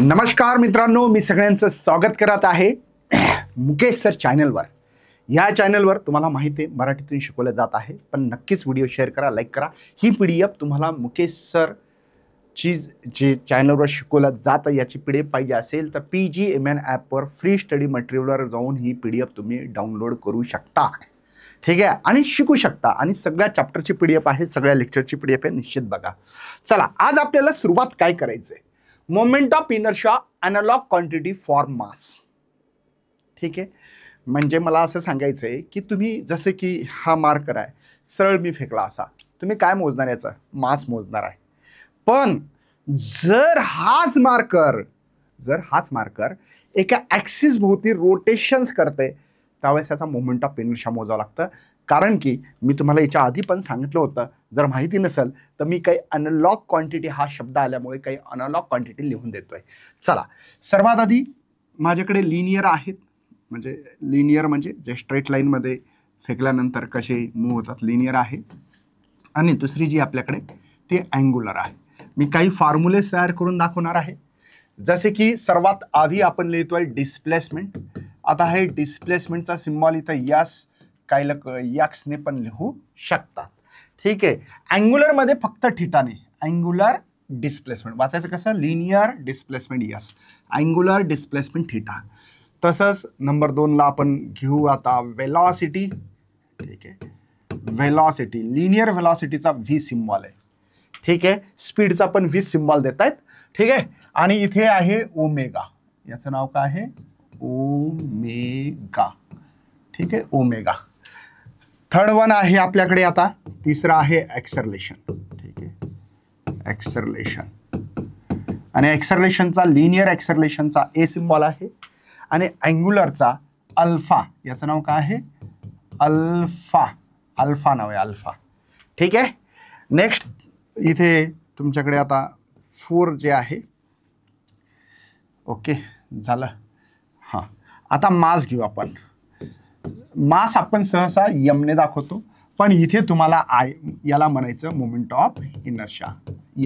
नमस्कार मित्रांनो, मी सगळ्यांचं स्वागत करत आहे मुकेश सर चॅनलवर. या चॅनलवर तुम्हाला माहिती आहे मराठीतून शिकवलं जात आहे, पण नक्कीच व्हिडिओ शेअर करा, लाईक करा. ही PDF तुम्हाला मुकेश सर ची जे चॅनलवर शिकवलं जातं याची PDF पाहिजे असेल तर PGMN ॲपवर फ्री स्टडी मटेरियलवर जाऊन ही PDF तुम्ही डाउनलोड करू शकता. ठीक आहे, आणि शिकू शकता. आणि सगळ्या चॅप्टरची PDF आहे, सगळ्या लेक्चरची PDF आहे, निश्चित बघा. चला, आज आपल्याला सुरुवात काय करायचंय? Moment of inertia analog quantity for mass. ठीक आहे, म्हणजे मला असं सांगायचं आहे की तुम्ही जसं की हा मार्कर आहे, सरळ मी फेकला असा, तुम्ही काय मोजणार? याचा मास मोजणार आहे. पण जर हाच मार्कर एका ॲक्सिस भोवती रोटेशन्स करते त्यावेळेस त्याचा मोमेंट ऑफ इनर्शिया मोजावं लागतं. कारण की मी तुम्हाला याच्या आधी पण सांगितलं होतं, जर माहिती नसेल तर मी काही अनलॉग क्वांटिटी हा शब्द आल्यामुळे काही अनलॉग क्वांटिटी लिहून देतोय. चला, सर्वात आधी माझ्याकडे लिनियर आहेत, म्हणजे लिनियर म्हणजे जे स्ट्रेट लाईनमध्ये फेकल्यानंतर कसे मूव्ह होतात, लिनियर आहे. आणि दुसरी जी आपल्याकडे ती अँग्युलर आहे. मी काही फॉर्म्युले तयार करून दाखवणार आहे. जसे की सर्वात आधी आपण लिहितोय डिस्प्लेसमेंट. आता हे डिस्प्लेसमेंटचा सिम्बॉल इथं यस, काही लोक यक्सने पण लिहू शकतात. ठीक आहे, अँग्युलरमध्ये फक्त थिटाने अँग्युलर डिस्प्लेसमेंट वाचायचं कसं? Linear displacement yes, angular displacement theta. तसंच नंबर 2ला आपण घेऊ आता वेलॉसिटी. ठीक आहे, वेलॉसिटी लिनियर वेलॉसिटीचा V सिम्बॉल आहे. ठीक आहे, स्पीडचा पण V सिम्बॉल देत आहेत. ठीक आहे, आणि इथे आहे ओमेगा. याचं नाव काय आहे? ओमेगा. ठीक आहे, ओमेगा. थर्ड वन आहे आपल्याकडे आता, तिसरा आहे एक्सेलरेशन. ठीक आहे, एक्सेलरेशन. आणि एक्सेलरेशनचा लिनियर एक्सेलरेशनचा A सिम्बॉल आहे. आणि अँग्युलरचा अल्फा, याचं नाव काय आहे? अल्फा. अल्फा नाव आहे, अल्फा. ठीक आहे, नेक्स्ट इथे तुमच्याकडे आता 4 जे आहे. ओके, झालं. हां, आता मास घेऊ आपण. मास आपण सहसा यमने दाखवतो, पण इथे तुम्हाला याला म्हणायचं मोमेंट ऑफ इनर्शिया.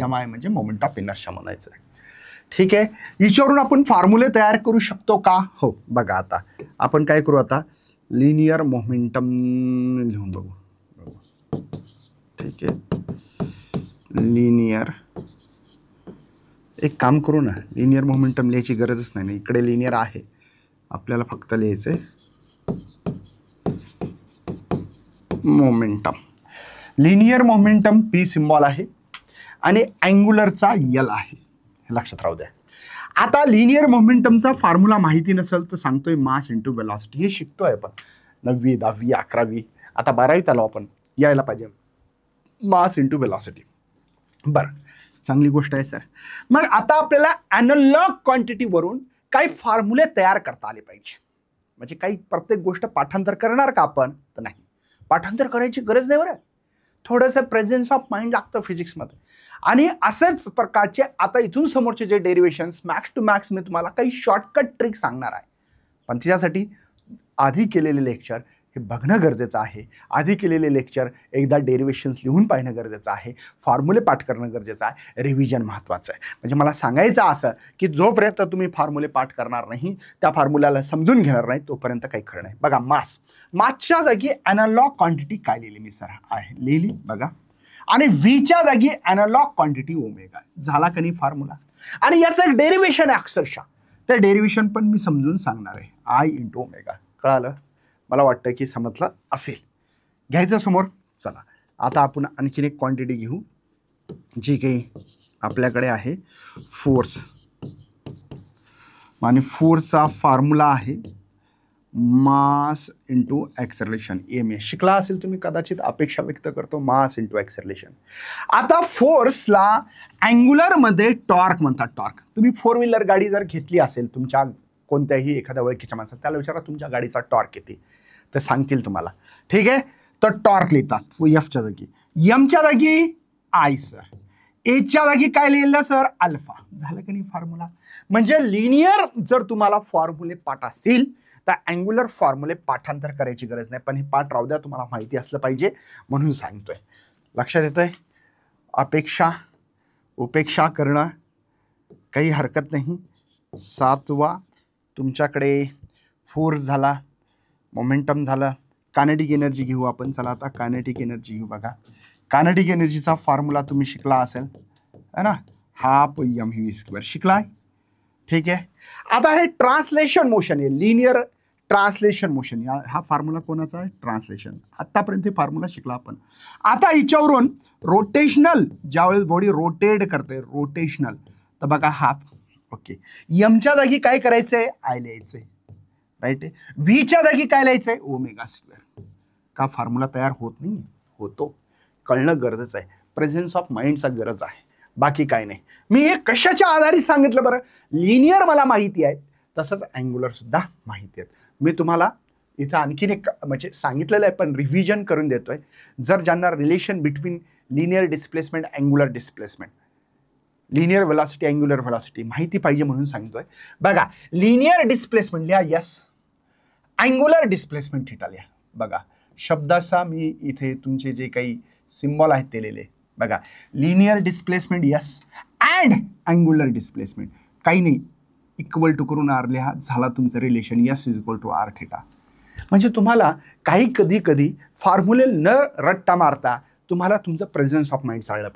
MI म्हणजे मोमेंट ऑफ इनर्शिया म्हणायचं. ठीक आहे, याच्यावरून आपण फॉर्म्युले तयार करू शकतो का? हो, बघा आता आपण काय करू, आता लिनियर मोमेंटम लिहून बघू. ठीक आहे, लिनियर. एक काम करू ना, लिनियर मोमेंटम लिहायची गरजच नाही. इकडे लिनियर आहे, आपल्याला फक्त लिहायचं आहे momentum. Linear momentum P symbol आहे आणि अँग्युलरचा L आहे, हे लक्षात राहू द्या. आता लिनियर मोमेंटमचा फॉर्म्युला माहिती नसेल तर सांगतोय, मास इंटू वेलॉसिटी. हे शिकतोय आपण 9वी 10वी 11वी, आता 12वीत आलो आपण, यायला पाहिजे मास इंटू वेलॉसिटी. बरं, चांगली गोष्ट आहे सर. मग आता आपल्याला अॅनालॉग क्वांटिटीवरून काही फॉर्म्युले तयार करता आले पाहिजे. म्हणजे काही प्रत्येक गोष्ट पाठांतर करणार का आपण? तर नाही, पाठांतर करायची गरज नाही बरं. थोडंसं प्रेझेन्स ऑफ माइंड लागतं फिजिक्समध्ये. आणि असेच प्रकारचे आता इथून समोरचे जे डेरिव्हेशन्स मॅक्स टू मॅक्स मी तुम्हाला काही शॉर्टकट ट्रिक सांगणार आहे. पण त्याच्यासाठी आधी केलेले लेक्चर हे बघणं गरजेचं आहे. आधी केलेले लेक्चर एकदा डेरिव्हेशन्स लिहून पाहणं गरजेचं आहे. फॉर्म्युले पाठ करणं गरजेचं आहे. रिव्हिजन महत्त्वाचं आहे. म्हणजे मला सांगायचं असं की जोपर्यंत तुम्ही फॉर्म्युले पाठ करणार नाही, त्या फॉर्म्युल्याला समजून घेणार नाही, तोपर्यंत काही खरं नाही. बघा, मासच्या जागी अॅनालॉग क्वांटिटी काय लिहिली मी सर? आहे, लिहिली बघा. आणि Vच्या जागी अॅनालॉग क्वांटिटी ओमेगा. झाला का नाही फॉर्म्युला? आणि याचं एक डेरिव्हेशन आहे अक्षरशः. त्या डेरिव्हेशन पण मी समजून सांगणार आहे. I into omega. कळालं? मला वाटतं की समजलं असेल. घ्यायचं समोर. चला, आता आपण आणखीन एक क्वांटिटी घेऊ जी काही आपल्याकडे आहे, फोर्स. आणि फोर्सचा फॉर्म्युला आहे मास इंटू एक्सेलरेशन. MA शिकला असेल तुम्ही कदाचित, अपेक्षा व्यक्त करतो, मास इंटू एक्सेलरेशन. आता फोर्सला अँग्युलरमध्ये टॉर्क म्हणतात. टॉर्क. तुम्ही 4 व्हीलर गाडी जर घेतली असेल, तुमच्या कोणत्याही एखाद्या ओळखीच्या माणसाला त्याला विचारा तुमच्या गाडीचा टॉर्क किती, तर सांगतील तुम्हाला. ठीक आहे, तर टॉर्क लिहितात Fच्या जागी. Mच्या जागी I सर. Aच्या जागी काय लिहिलं सर? अल्फा. झालं का नाही फॉर्म्युला? म्हणजे लिनियर जर तुम्हाला फॉर्म्युले पाठ असतील तर अँग्युलर फॉर्म्युले पाठांतर करायची गरज नाही, पण हे पाठ राहू द्या, तुम्हाला माहिती असलं पाहिजे म्हणून सांगतोय. लक्षात येतंय? उपेक्षा करणं काही हरकत नाही. सातवा तुमच्याकडे फोर्स झाला, मोमेंटम झालं. कायनेटिक एनर्जी घेऊ आपण. चला आता कायनेटिक एनर्जी घेऊ. बघा कायनेटिक एनर्जीचा फॉर्म्युला तुम्ही शिकला असेल है ना, हाफ mv² शिकलाय. ठीक आहे. आता हे ट्रान्सलेशन मोशन आहे, लिनियर ट्रान्सलेशन मोशन. हा फॉर्म्युला कोणाचा आहे? ट्रान्सलेशन. आतापर्यंत फॉर्म्युला शिकला आपण. आता याच्यावरून रोटेशनल, ज्यावेळेस बॉडी रोटेट करते रोटेशनल, तर बघा हाफ. ओके, एमच्या जागी काय करायचंय? आय लिहायचंय. राईट आहे. व्हीच्या जागी काय लिहायचंय? ω². का फॉर्म्युला तयार होत नाही? होतो. कळणं गरजेचं आहे. प्रेझेन्स ऑफ माइंडचा गरज आहे, बाकी काय नाही. मी हे कशाच्या आधारित सांगितलं बरं? लिनियर मला माहिती आहे, तसंच अँग्युलर सुद्धा माहिती आहेत. मी तुम्हाला इथं आणखीन एक म्हणजे सांगितलेलं आहे, पण रिव्हिजन करून देतोय. जर ज्यांना relation between linear displacement angular displacement, linear velocity angular velocity माहिती पाहिजे म्हणून सांगतोय. बघा लिनियर डिस्प्लेसमेंट लिहा यस, अँग्युलर डिस्प्लेसमेंट थिटा लिहा. बघा शब्दाचा मी इथे तुमचे जे काही सिम्बॉल आहेत ते लिहिले. बघा linear displacement S and angular displacement काही नाही, इक्वल टू करून आर लिहा, झाला तुमचं relation. S is equal to R theta. म्हणजे तुम्हाला काही कधी कधी फॉर्म्युले न रट्टा मारता तुम्हाला तुमचं प्रेझेन्स ऑफ माइंड चाललं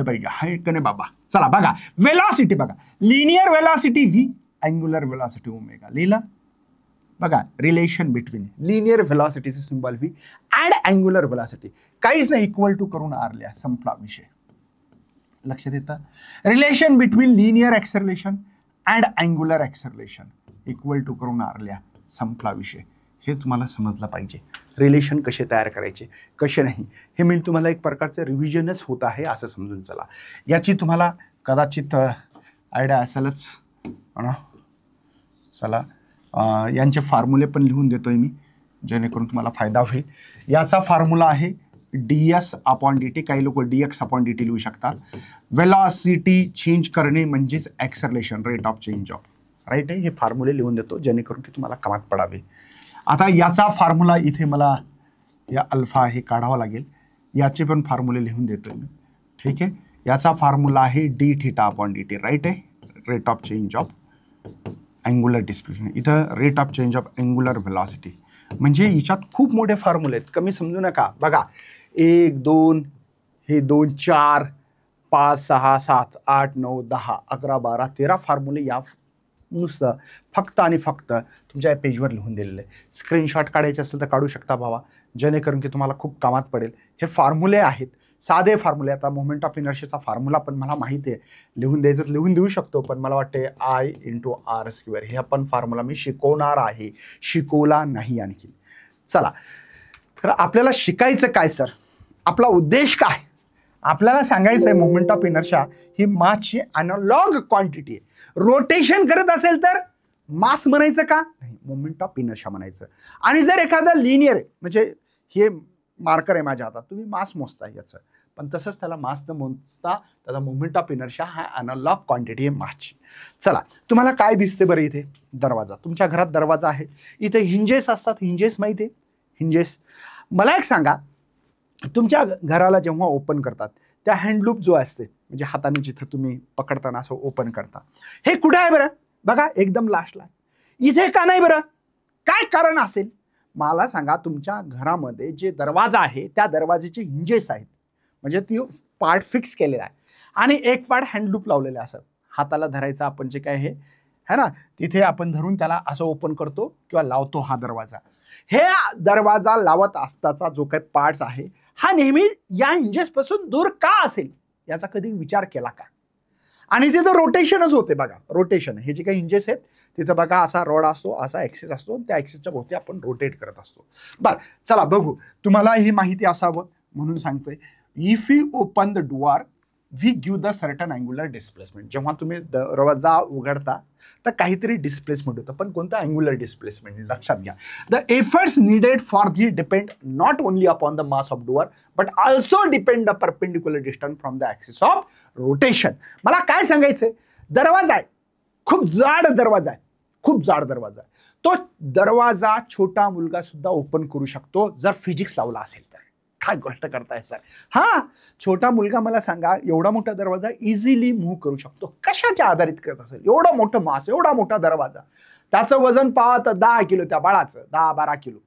पाहिजे, हाय का नाही बाबा. चला बघा वेलॉसिटी. बघा linear velocity V, angular velocity omega. लिहिला. बघा रिलेशन बिटवीन लिनियर व्हेलॉसिटीचे symbol V and angular velocity काहीच नाही, इक्वल टू करून आर लिहा, संपला विषय. लक्षात येतं? Relation between linear acceleration and angular acceleration equal to करून आर लिहा, संपला विषय. हे तुम्हाला समजलं पाहिजे. रिलेशन कसे तयार करायचे कसे नाही, हे मी तुम्हाला एक प्रकारचं रिव्हिजनच होत आहे असं समजून चला. याची तुम्हाला कदाचित आयडिया असेलच. चला यांचे फॉर्म्युले पण लिहून देतोय मी, जेणेकरून तुम्हाला फायदा होईल. याचा फॉर्म्युला आहे ds/dt. काही लोक dx/dt लिहू शकतात. वेलॉसिटी चेंज करणे म्हणजेच acceleration, rate of change of. Right आहे. हे फॉर्म्युले लिहून देतो जेणेकरून की तुम्हाला कामात पडावे. आता याचा फॉर्म्युला इथे मला या अल्फा हे काढावा लागेल. याचे पण फॉर्म्युले लिहून देतोय मी. ठीक आहे. याचा फॉर्म्युला आहे dθ/dt. राईट आहे. Rate of change of angular displacement. इथं rate of change of angular velocity. म्हणजे याच्यात खूप मोठे फॉर्म्युले आहेत, कमी समजू नका. बघा 1 2 हे 2 4 5 6 7 8 9 10 11 12 13 फॉर्म्युले या नुसतं फक्त आणि फक्त तुमच्या पेजवर लिहून दिलेलं आहे. स्क्रीनशॉट काढायचे असेल तर काढू शकता भावा, जेणेकरून की तुम्हाला खूप कामात पडेल. हे फॉर्म्युले आहेत, साधे फॉर्म्युले. आता मोमेंट ऑफ इनर्शियाचा फॉर्म्युला पण मला माहिती आहे, लिहून द्यायचं लिहून देऊ शकतो, पण मला वाटते I × r². हे आपण फॉर्म्युला मी शिकवणार आहे, शिकवला नाही आणखी. चला तर आपल्याला शिकायचं काय सर? आपला उद्देश काय? आपल्याला सांगायचं आहे मोमेंट ऑफ इनर्शिया ही मासची अॅनालॉग क्वांटिटी आहे. रोटेशन करत असेल तर मास म्हणायचं का? नाही, मोमेंट ऑफ इनर्शिया म्हणायचं. आणि जर एखादा लिनियर म्हणजे हे मार्कर आहे माझ्या हातात, तुम्ही मास मोजता याचं, पण तसंच त्याला मास न मोजता त्याचा मोमेंट ऑफ इनर्शिया हा अॅनालॉग क्वांटिटी आहे मासची. चला तुम्हाला काय दिसते बरं? इथे दरवाजा, तुमच्या घरात दरवाजा आहे, इथे हिंजेस असतात. हिंजेस माहिती आहे? हिंजेस. मला एक सांगा, तुमच्या घराला जेव्हा ओपन करतात त्या हँडलूप जो असते म्हणजे हाताने जिथं तुम्ही पकडताना असं ओपन करता, हे कुठे आहे बरं? बघा एकदम लास्टला. इथे का नाही बरं? काय कारण असेल मला सांगा. तुमच्या घरामध्ये जे दरवाजा आहे त्या दरवाजेचे हिंजेस आहेत, म्हणजे ती पार्ट फिक्स केलेला आहे आणि एक पार्ट हँडलूप लावलेला असं हाताला धरायचा आपण जे काय हे है ना, तिथे आपण धरून त्याला असं ओपन करतो किंवा लावतो हा दरवाजा. हे दरवाजा लावत असताचा जो काही पार्ट्स आहे हा नेहमी या हिंजेस पासून दूर का असेल याचा कधी विचार केला का? आणि तिथं रोटेशनच होते. बघा रोटेशन, हे जे काही हिंजेस आहेत तिथं बघा असा रॉड असतो, असा ॲक्सिस असतो, त्या ॲक्सिसच्या भोवती आपण रोटेट करत असतो. बरं चला बघू, तुम्हाला ही माहिती असावं म्हणून सांगतोय. If you open the door we give the certain angular displacement. जेव्हा तुम्ही दरवाजा उघडता तर काहीतरी डिस्प्लेसमेंट होतं, पण कोणतं? Angular displacement. लक्षात घ्या. The efforts needed for the depend not only upon the mass of door but also depend the perpendicular distance from the axis of rotation. मला काय सांगायचंय? दरवाजा आहे, खूप जाड दरवाजा आहे, खूप जाड दरवाजा आहे. तो दरवाजा छोटा मुलगा सुद्धा ओपन करू शकतो जर फिजिक्स लावला असेल तर. काय गोष्ट करताय सर? हा, छोटा मुलगा मला सांगा, एवढा मोठा दरवाजा इझिली मूव्ह करू शकतो. कशाच्या आधारित करत असेल? एवढा मोठं मास, एवढा मोठा दरवाजा, त्याचं वजन पाहत 10 किलो, त्या बाळाचं 10-12 किलो,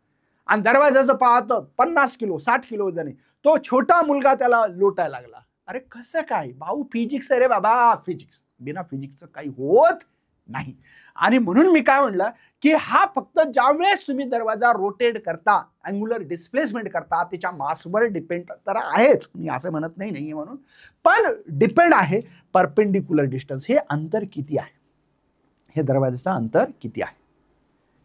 आणि दरवाजाचं पाहत 50 किलो 60 किलो वजन आहे. तो छोटा मुलगा त्याला लोटायला लागला. अरे कसं काय भाऊ? फिजिक्स आहे रे बाबा, फिजिक्स. बिना फिजिक्सचं काही होत नाही. आणि म्हणून मी काय म्हणलं की हा फक्त ज्यावेळेस तुम्ही दरवाजा रोटेट करता, अँग्युलर डिस्प्लेसमेंट करता, त्याच्या मासवर डिपेंड तर आहेच, मी असं म्हणत नाही म्हणून, पण डिपेंड आहे परपेंडिक्युलर डिस्टन्स. हे अंतर किती आहे? हे दरवाजाचं अंतर किती आहे?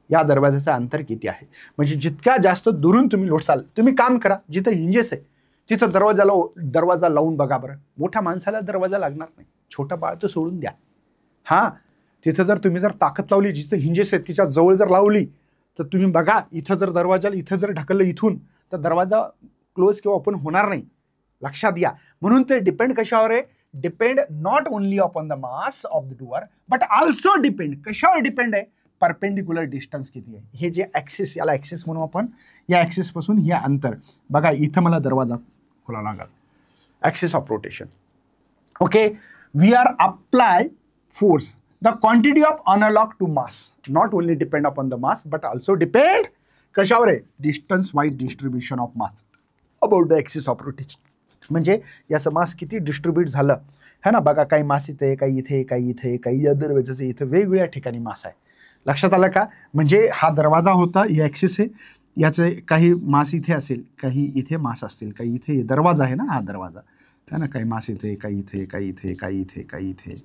या दरवाजाचं अंतर किती आहे? म्हणजे जितक्या जास्त दुरून तुम्ही लोटसाल, तुम्ही काम करा, जिथं हिंजेस आहे तिथं दरवाजा लावून बघा बरं. मोठ्या माणसाला दरवाजा लागणार नाही, छोटा बाळ तर सोडून द्या. हा, तिथं जर तुम्ही ताकद लावली, जिथं हिंजेस आहेत तिच्या जवळ जर लावली, तर तुम्ही बघा इथं जर दरवाजाला इथं जर ढकललं इथून, तर दरवाजा क्लोज किंवा ओपन होणार नाही. लक्षात घ्या. म्हणून ते डिपेंड कशावर आहे? Depend not only upon the mass of the door, but also depend कशावर डिपेंड आहे? परपेंडिक्युलर डिस्टन्स किती आहे. हे जे ऍक्सिस, याला ऍक्सिस म्हणू आपण, या ऍक्सिस पासून हे अंतर बघा. इथं मला दरवाजा खोला लागेल, axis of rotation. Okay, we are apply force. The quantity of unlock to mass not only depend upon the mass but also depend कशावर आहे? distance wise distribution of mass about the axis of rotation. म्हणजे याचं मास किती distribute झालं है ना. बघा, काही मास इथे, काही इथे, काही इथे, काही अदर वेळेचं इथे वेगवेगळ्या ठिकाणी मास आहे. लक्षात आलं का? म्हणजे हा दरवाजा होता, हे ॲक्सिस आहे, याचे काही मास इथे असेल, काही इथे मास असतील, काही इथे. दरवाजा आहे ना, हा दरवाजा है ना, काही मास इथे, काही इथे, काही इथे, काही इथे, काही इथे,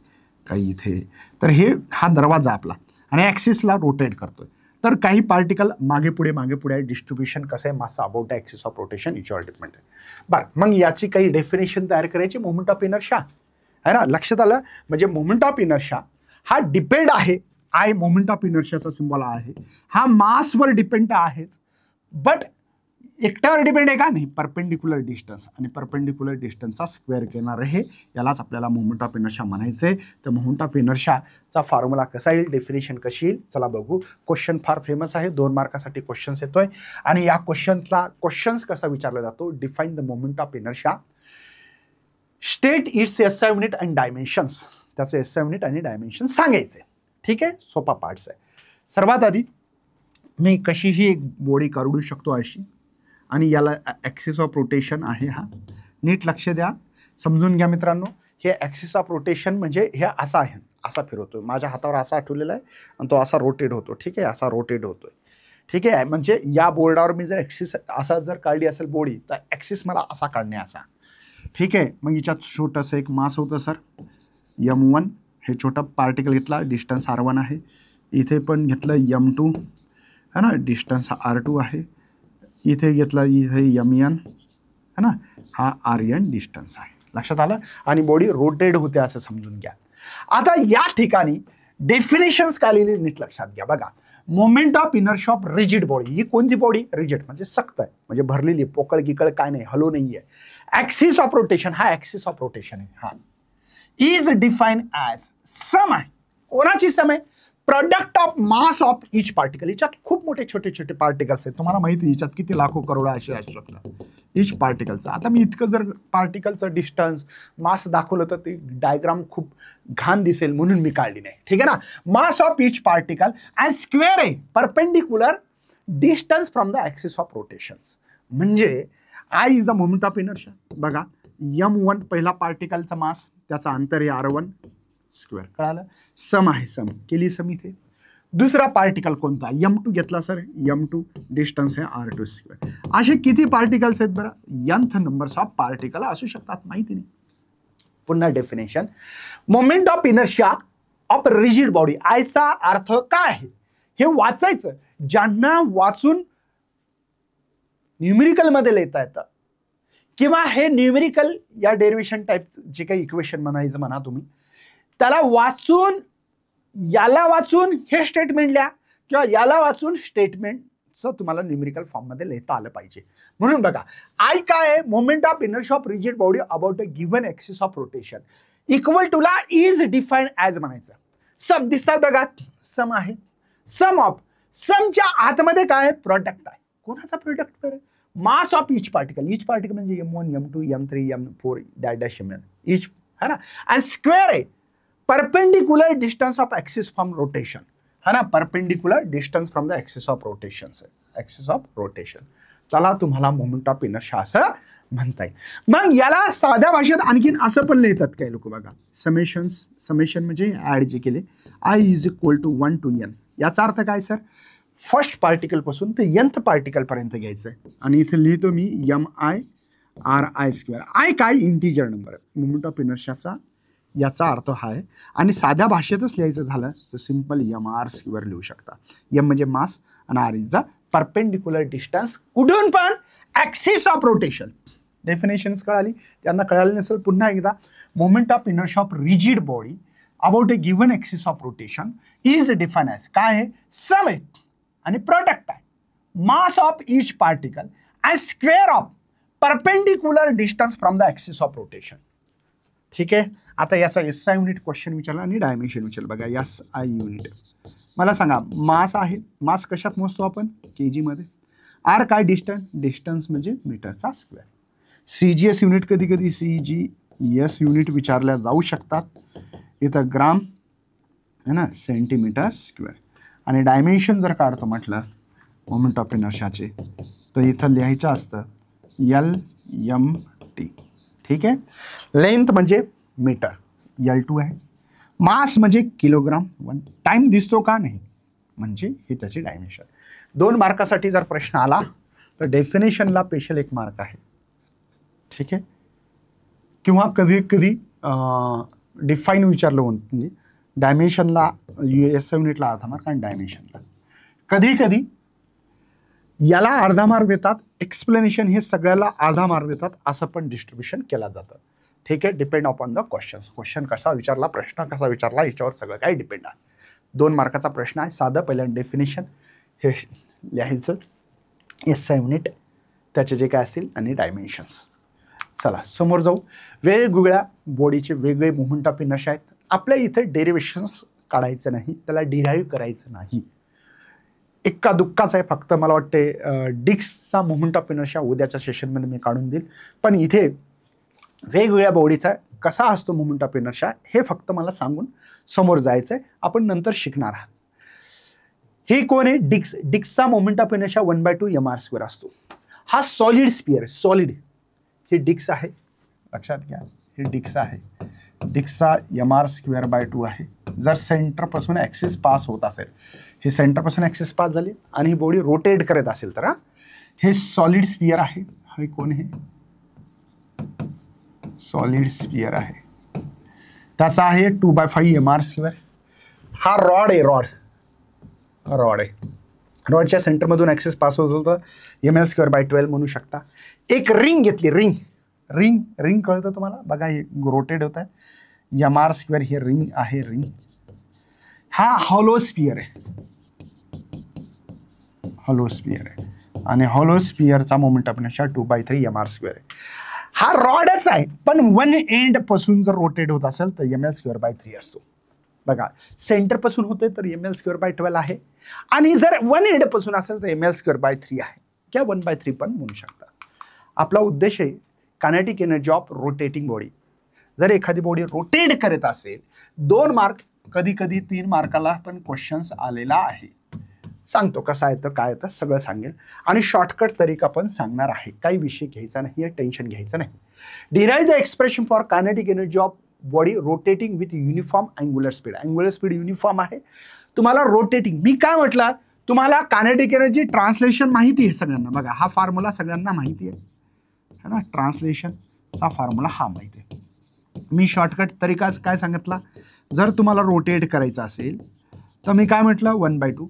काही इथे. तर हा दरवाजा आपला, आणि ॲक्सिसला रोटेट करतोय. तर काही पार्टिकल मागे पुढे आहे. डिस्ट्रीब्युशन कसं आहे मास अबाउट ॲक्सिस ऑफ रोटेशन याच्यावर डिपेंड आहे. बरं, मग याची काही डेफिनेशन तयार करायची. मोमेंट ऑफ इनर्शिया आहे ना, लक्षात आलं. म्हणजे मोमेंट ऑफ इनर्शिया हा डिपेंड आहे. आय मोमेंट ऑफ इनर्शियाचा सिम्बॉल आहे. हा मासवर डिपेंड आहेच, बट एकट्यावर डिपेंड आहे का? नाही, परपेंडिक्युलर डिस्टन्स, आणि परपेंडिक्युलर डिस्टन्सचा स्क्वेअर घेणार आहे. यालाच आपल्याला मोमेंट ऑफ इनर्शिया म्हणायचं आहे. तर मोमेंट ऑफ इनर्शियाचा फॉर्म्युला कसा येईल, डेफिनेशन कशी येईल, चला बघू. क्वेश्चन फार फेमस आहे, 2 मार्कासाठी क्वेश्चन्स येतोय. आणि या क्वेश्चन्स कसा विचारला जातो? Define the moment of inertia, state it's SI unit and dimensions. त्याचं SI युनिट आणि डायमेन्शन सांगायचे. ठीक आहे, सोपा पार्ट्स आहे. सर्वात आधी मी कशीही एक बॉडी काढू शकतो अशी, आणि याला ॲक्सिस ऑफ रोटेशन आहे. हा नीट लक्ष द्या, समजून घ्या मित्रांनो. हे ॲक्सिस ऑफ रोटेशन म्हणजे हे असा आहे, असा फिरवतो. माझ्या हातावर असा आठवलेला आहे आणि तो असा रोटेट होतो. ठीक आहे, असा रोटेट होतोय. ठीक आहे, म्हणजे या बोर्डावर मी जर ॲक्सिस असा जर काढली असेल बॉडी, तर ॲक्सिस मला असा काढणे असा. ठीक आहे, मग याच्यात छोटंसं एक मास होतं सर, M1. हे छोटं पार्टिकल घेतला, डिस्टन्स R1 आहे. इथे पण घेतलं M2 है ना, डिस्टन्स R2 आहे. इथे घेतला, इथे MN है ना, हा RN डिस्टन्स आहे. लक्षात आलं. आणि बॉडी रोटेट होते असं समजून घ्या. आता या ठिकाणी डेफिनेशन्स काय लिहिली नीट लक्षात घ्या. बघा, moment of inertia of rigid body. ही कोणती बॉडी? रिजिड म्हणजे सक्त आहे, म्हणजे भरलेली, पोकळ गिकळ काय नाही, हलो नाही आहे. ॲक्सिस ऑफ रोटेशन, हा ॲक्सिस ऑफ रोटेशन आहे. हा इज डिफाईन ॲज सम आहे. कोणाची सम आहे? Product of mass of each particle. याच्यात खूप मोठे छोटे छोटे पार्टिकल्स आहेत, तुम्हाला माहिती आहे. याच्यात किती लाखो करोड असे असू शकतात इच पार्टिकलचं. आता मी इतकं जर पार्टिकलचं डिस्टन्स मास दाखवलं तर ते डायग्राम खूप घाण दिसेल, म्हणून मी काढली नाही. ठीक आहे ना. Mass of each particle and square आहे perpendicular distance from the axis of rotations. म्हणजे I is the moment of inertia. बघा, M1 पहिला पार्टिकलचा मास, त्याचा अंतर आहे R1 स्क्वेअर. कळालं. सम आहे, सम केली सम इथे. दुसरा पार्टिकल कोणता? M2 घेतला सर, M2 डिस्टन्स आहे R2 स्क्वेअर. असे किती पार्टिकल्स आहेत बरं? nth नंबर्स ऑफ पार्टिकल असू शकतात, माहिती नाही. पुन्हा definition, moment of inertia of rigid body. आयचा अर्थ काय आहे हे वाचायचं. ज्यांना वाचून न्यूमेरिकल मध्ये लिहिता येतं, किंवा हे न्यूमेरिकल या डेरिव्हेशन टाईप जे काही इक्वेशन म्हणायचं म्हणा तुम्ही, त्याला वाचून, याला वाचून हे स्टेटमेंट लिहा, किंवा याला वाचून स्टेटमेंटचं तुम्हाला न्यूमेरिकल फॉर्ममध्ये लिहिता आलं पाहिजे. म्हणून बघा, आय काय आहे? Moment of inertia of rigid body about a given axis of rotation equal to ला इज डिफाईन ॲज म्हणायचं. सम दिसतात बघा, सम आहे. सम ऑफ, समच्या आतमध्ये काय? प्रोडक्ट आहे. कोणाचा product? Mass of each particle म्हणजे M1 M2 M3 M4 dash M इच है ना, आणि स्क्वेअर आहे perpendicular distance of axis from rotation है ना, perpendicular distance from the axis of rotation त्याला तुम्हाला मोमेंट ऑफ इनर्शिया असं म्हणता येईल. मग याला साध्या भाषेत आणखीन असं पण लिहितात काही लोक बघा, समेशन म्हणजे ऍड जे केले I is equal to 1 to n. याचा अर्थ काय सर, फर्स्ट पार्टिकल पासून ते nth पार्टिकल पर्यंत घ्यायचंय आणि इथे लिहितो मी MI/RI². आय काय इंटिजर नंबर मोमेंट ऑफ इनर्शियाचा याचा अर्थ हा आहे. आणि साध्या भाषेतच लिहायचं झालं तर सिंपल mR² लिहू शकता. M म्हणजे मास आणि R is the perpendicular distance कुठून पण ॲक्सिस ऑफ रोटेशन. डेफिनेशन्स कळाली, त्यांना कळाली नसेल पुन्हा एकदा. Moment of inertia of rigid body about A given axis of rotation is define as काय आहे, सम आहे आणि प्रोडक्ट आहे मास of each particle and square of perpendicular distance from the axis of rotation. ठीक आहे. आता याचा SI युनिट क्वेश्चन विचारला आणि डायमेन्शन विचारलं बघा. SI युनिट मला सांगा, मास आहे, मास कशात मोजतो आपण, kg मध्ये. आर काय, डिस्टन्स म्हणजे मीटरचा स्क्वेअर. CGS युनिट कधी कधी CGS युनिट विचारल्या जाऊ शकतात. इथं ग्राम है ना, सेंटीमीटर स्क्वेअर. आणि डायमेन्शन जर काढतो म्हटलं मोमेंट ऑफ इनर्शियाचे तर इथं लिहायचं असतं LMT. ठीक आहे. लेंथ म्हणजे मीटर L2 आहे. मास म्हणजे किलोग्राम 1. टाइम दिसतो का नाही म्हणजे हे त्याचे डायमेन्शन. 2 मार्कासाठी जर प्रश्न आला तर डेफिनेशनला स्पेशल 1 मार्क आहे. ठीक आहे. किंवा कधी कधी डिफाईन विचारलं म्हणजे डायमेन्शनला SI युनिटला अर्धा मार्क आणि डायमेन्शनला कधी कधी याला अर्धा मार्क देतात, एक्सप्लेनेशन हे सगळ्याला अर्धा मार्क देतात, असं पण डिस्ट्रीब्युशन केलं जातं. ठीक आहे. डिपेंड अपॉन द क्वेश्चन कसा विचारला, प्रश्न कसा विचारला याच्यावर सगळं काही डिपेंड आहे. 2 मार्काचा प्रश्न आहे. साधं पहिल्यांदा डेफिनेशन हे लिहायचं, SI युनिट त्याचे जे काय असतील आणि डायमेन्शन्स. चला समोर जाऊ. वेगवेगळ्या बॉडीचे वेगळे मोमेंट ऑफ इनर्शिया आहेत. आपल्या इथे डेरिव्हेशन्स काढायचं नाही, त्याला डिराईव्ह करायचं नाही. एक्का दुक्काच आहे फक्त. मला वाटते डिस्कचा मोमेंट ऑफ इनर्शिया उद्याच्या सेशनमध्ये मी काढून देईल. पण इथे वेगवेगळ्या बॉडीचा कसा असतो मोमेंट ऑफ इनर्शिया हे फक्त मला सांगून समोर जायचं आहे. आपण नंतर शिकणार आहात. हे कोण आहे, डिस्कचा मोमेंट ऑफ इनर्शिया 1/2 mR² असतो. हा सॉलिड स्पियर, सॉलिड हे डिस्क आहे, लक्षात घ्या. हे डिस्क आहे, डिस्कचा mR²/2 आहे. जर सेंटरपासून ॲक्सिस पास होत असेल, हे सेंटरपासून ॲक्सिस पास झाले आणि ही बॉडी रोटेट करत असेल तर हे सॉलिड स्पियर आहे. हे कोण आहे, सॉलिड स्पियर आहे. त्याचा आहे 2/5 mR². हा रॉड आहे, रॉड आहे. रॉडच्या सेंटरमधून ॲक्सिस पास होत होतं mL²/12 म्हणू शकता. एक रिंग घेतली, रिंग कळतं तुम्हाला बघा, हे रोटेट होत आहे. mR² हे रिंग आहे, रिंग. हा हॉलो स्पियर आहे, आणि हॉलो स्पियरचा मोमेंट ऑफ इनर्शिया 2/3 mR² आहे. हा रॉडच आहे पण 1 एंड पासून जर रोटेट होत असेल तर mL²/3 असतो. बघा सेंटरपासून होते तर mL²/12 आहे, आणि जर 1 एंड पासून असेल तर mL²/3 आहे, किंवा 1/3 पण म्हणू शकता. आपला उद्देश आहे kinetic energy of rotating body. जर एखादी बॉडी रोटेट करत असेल, 2 मार्क कधी कधी 3 मार्काला पण क्वेश्चन्स आलेला आहे. सांगतो कसं येतं काय येतं सगळं सांगेल, आणि शॉर्टकट तरीका पण सांगणार आहे. काही विषय घ्यायचा नाही, टेन्शन घ्यायचं नाही. Derive the expression for kinetic energy of body rotating with uniform angular speed. Angular speed uniform आहे. तुम्हाला रोटेटिंग, मी काय म्हटलं, तुम्हाला कायनेटिक एनर्जी ट्रान्सलेशन माहिती आहे सगळ्यांना. बघा हा फॉर्म्युला सगळ्यांना माहिती आहे ना, ट्रान्सलेशनचा फॉर्म्युला हा माहिती आहे. मी शॉर्टकट तरीका काय सांगितला, जर तुम्हाला रोटेट करायचं असेल तर मी काय म्हटलं 1/2.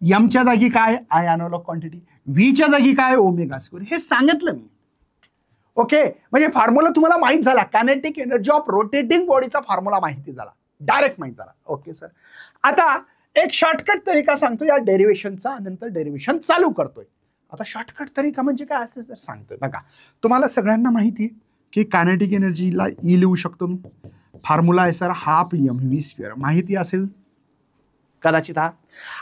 एमच्या जागी काय, आय अनोलॉग क्वांटिटी, व्हीच्या जागी काय, ω², हे सांगितलं मी. ओके, म्हणजे फॉर्म्युला तुम्हाला माहित झाला. कायनेटिक एनर्जी ऑफ रोटेटिंग बॉडीचा फॉर्म्युला माहिती झाला, डायरेक्ट माहित झाला. Okay sir. आता एक शॉर्टकट तरीका सांगतो या डेरिव्हेशनचा, नंतर डेरिव्हेशन चालू करतोय. आता शॉर्टकट तरीका म्हणजे काय असं सर सांगतोय बघा. तुम्हाला सगळ्यांना माहिती आहे की कायनेटिक एनर्जीला ई लिहू शकतो मी. फॉर्म्युला आहे सर ½ mv². माहिती असेल कदाचित हा.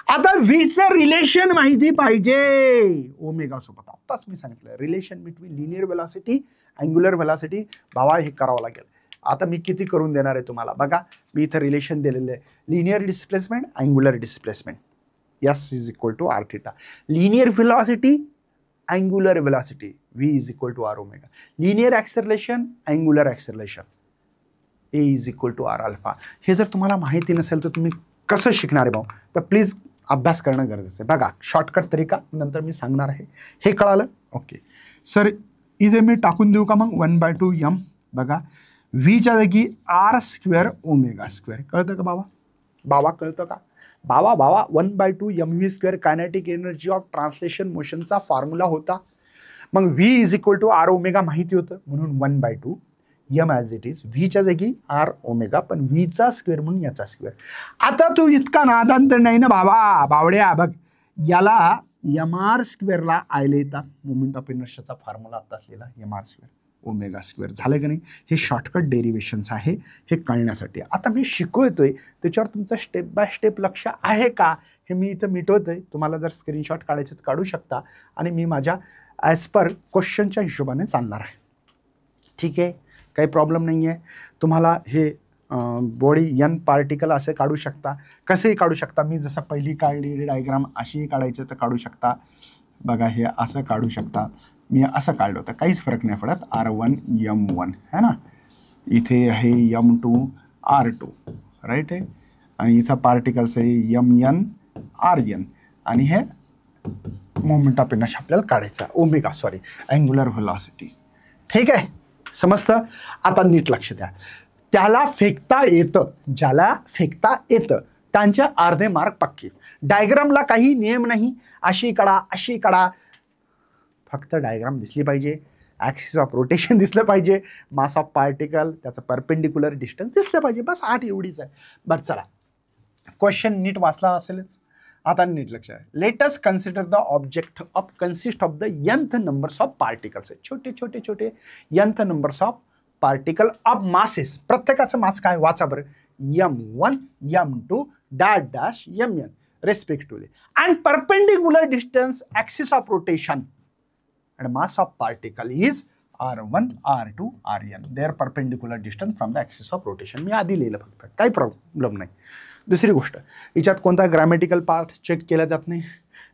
आता व्हीचं रिलेशन माहिती पाहिजे ओमेगा सोबत. आताच मी सांगितलं relation between linear velocity angular velocity. भावा हे करावं लागेल. आता मी किती करून देणार आहे तुम्हाला बघा. मी इथं रिलेशन दिलेलं आहे. Linear displacement angular displacement S is equal to R theta. Linear velocity angular velocity V is equal to R omega. Linear acceleration angular acceleration A is equal to R alpha. हे जर तुम्हाला माहिती नसेल तर तुम्ही कसं शिकणार आहे भाऊ. तर प्लीज अभ्यास करणं गरजेचं आहे. बघा शॉर्टकट तरीका नंतर मी सांगणार आहे. हे कळालं. ओके सर इथे मी टाकून देऊ का मग 1/2 m. बघा व्हीच्या जागी आर स्क्वेअर ओमेगा स्क्वेअर. कळतं का बाबा. बाबा कळतं का बाबा. 1/2 mv square kinetic energy of translation मोशनचा फॉर्म्युला होता. मग V is equal to R omega माहिती होतं म्हणून 1/2 m ॲज इट इज. व्हीच्या जागी आर ओमेगा पण व्हीचा स्क्वेअर म्हणून याचा स्क्वेअर. आता तू इतका नादान तर नाही ना बाबा. बावड्या बघ याला एम आर स्क्वेअरला आयले येतात. मोमेंट ऑफ इनर्शियाचा फॉर्म्युला आता असलेला M R square omega square. झालं की नाही. हे शॉर्टकट डेरिवेशन्स आहे हे कळण्यासाठी. आता मी शिकवतोय त्याच्यावर तुमचं स्टेप बाय स्टेप लक्ष आहे का हे मी इथं मिटवतोय. तुम्हाला जर स्क्रीनशॉट काढायचं तर काढू शकता आणि मी माझ्या ॲज पर क्वेश्चनच्या हिशोबाने चालणार आहे. ठीक आहे काही प्रॉब्लेम नाही आहे. तुम्हाला हे बॉडी यन पार्टिकल असे काढू शकता. कसेही काढू शकता. मी जसं पहिली काढलेली डायग्राम अशीही काढायचं तर काढू शकता. बघा हे असं काढू शकता. मी असं काढलं होतं काहीच फरक नाही पडत. R1 M1 है ना. इथे आहे M2 R2 राईट आहे. आणि इथं पार्टिकल्स आहे MN RN आणि हे मोमेंट ऑफ इनर्शिया आपल्याला काढायचा ओमेगा सॉरी अँग्युलर व्हेलॉसिटी. ठीक आहे समजतं. आता नीट लक्ष द्या. त्याला फेकता येतं ज्याला फेकता येतं त्यांच्या अर्धे मार्क पक्के. डायग्रामला काही नियम नाही. अशी काढा फक्त डायग्राम दिसली पाहिजे. ॲक्सिस ऑफ रोटेशन दिसलं पाहिजे. मास ऑफ पार्टिकल त्याचं परपेंडिक्युलर डिस्टन्स दिसलं पाहिजे. बस 8 एवढीच आहे. बरं चला क्वेश्चन नीट वाचला असेलच. आता नीट लक्ष आहे. Let us consider the object of consist of the nth numbers of particles. छोटे nth numbers of particle of masses. प्रत्येकाचं मास काय वाचा बरं. M1 M2 dash Mn respectively and perpendicular distance axis of rotation and mass of particle is R1 R2 Rn. Their perpendicular distance from the axis of rotation. मी आधी लिहिलं फक्त काही problem नाही. दुसरी गोष्ट याच्यात कोणता ग्रॅमॅटिकल पार्ट चेक केला जात नाही.